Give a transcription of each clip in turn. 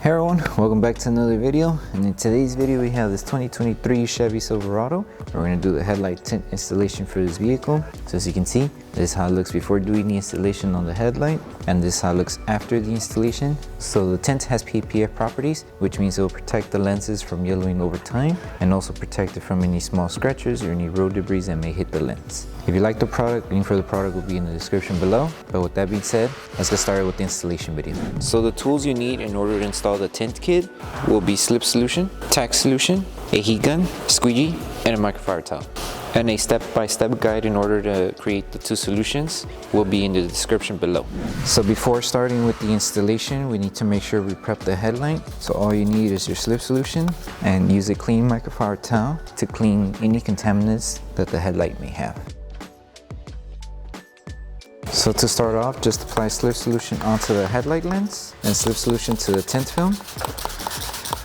Hey everyone, welcome back to another video, and in today's video we have this 2023 Chevy Silverado. We're going to do the headlight tint installation for this vehicle. So as you can see, this is how it looks before doing the installation on the headlight, and this is how it looks after the installation. So the tint has PPF properties, which means it will protect the lenses from yellowing over time and also protect it from any small scratches or any road debris that may hit the lens. If you like the product, link for the product will be in the description below. But with that being said, let's get started with the installation video. So the tools you need in order to install the tint kit will be Slip Solution, Tack Solution, a heat gun, squeegee, and a microfiber towel. And a step-by-step guide in order to create the two solutions will be in the description below. So before starting with the installation, we need to make sure we prep the headlight. So all you need is your slip solution and use a clean microfiber towel to clean any contaminants that the headlight may have. So to start off, just apply slip solution onto the headlight lens and slip solution to the tint film.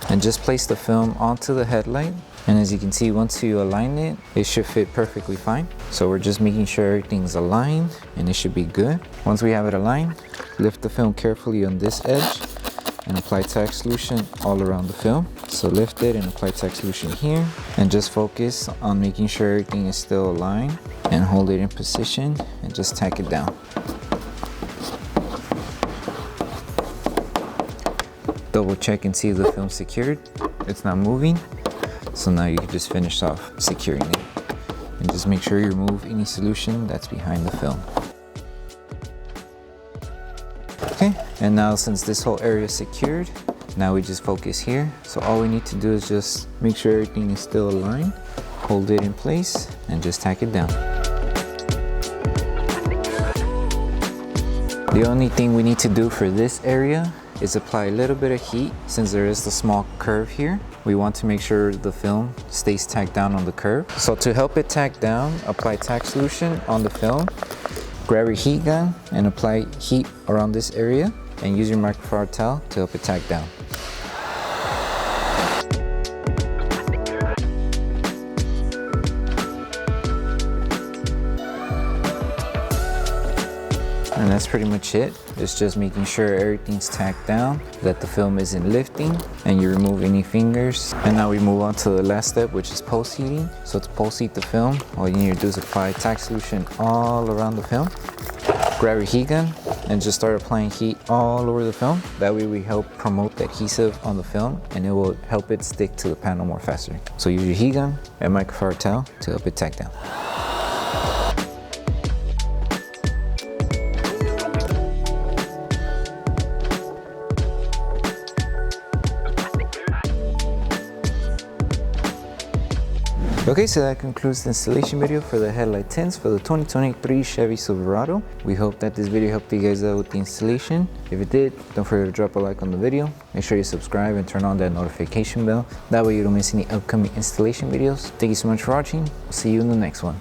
And just place the film onto the headlight. And as you can see, once you align it, it should fit perfectly fine. So we're just making sure everything's aligned and it should be good. Once we have it aligned, lift the film carefully on this edge and apply tack solution all around the film. So lift it and apply tack solution here and just focus on making sure everything is still aligned and hold it in position and just tack it down. Double check and see if the film's secured. It's not moving. So now you can just finish off securing it. And just make sure you remove any solution that's behind the film. Okay, and now since this whole area is secured, now we just focus here. So all we need to do is just make sure everything is still aligned, hold it in place, and just tack it down. The only thing we need to do for this area is apply a little bit of heat. Since there is the small curve here, we want to make sure the film stays tacked down on the curve. So to help it tack down, apply tack solution on the film, grab your heat gun and apply heat around this area and use your microfiber towel to help it tack down. And that's pretty much it. It's just making sure everything's tacked down, that the film isn't lifting, and you remove any fingers. And now we move on to the last step, which is post heating. So to post heat the film, all you need to do is apply tack solution all around the film. Grab your heat gun and just start applying heat all over the film. That way we help promote the adhesive on the film and it will help it stick to the panel more faster. So use your heat gun and microfiber towel to help it tack down. Okay, so that concludes the installation video for the headlight tints for the 2023 Chevy Silverado. We hope that this video helped you guys out with the installation. If it did, don't forget to drop a like on the video. Make sure you subscribe and turn on that notification bell. That way you don't miss any upcoming installation videos. Thank you so much for watching. See you in the next one.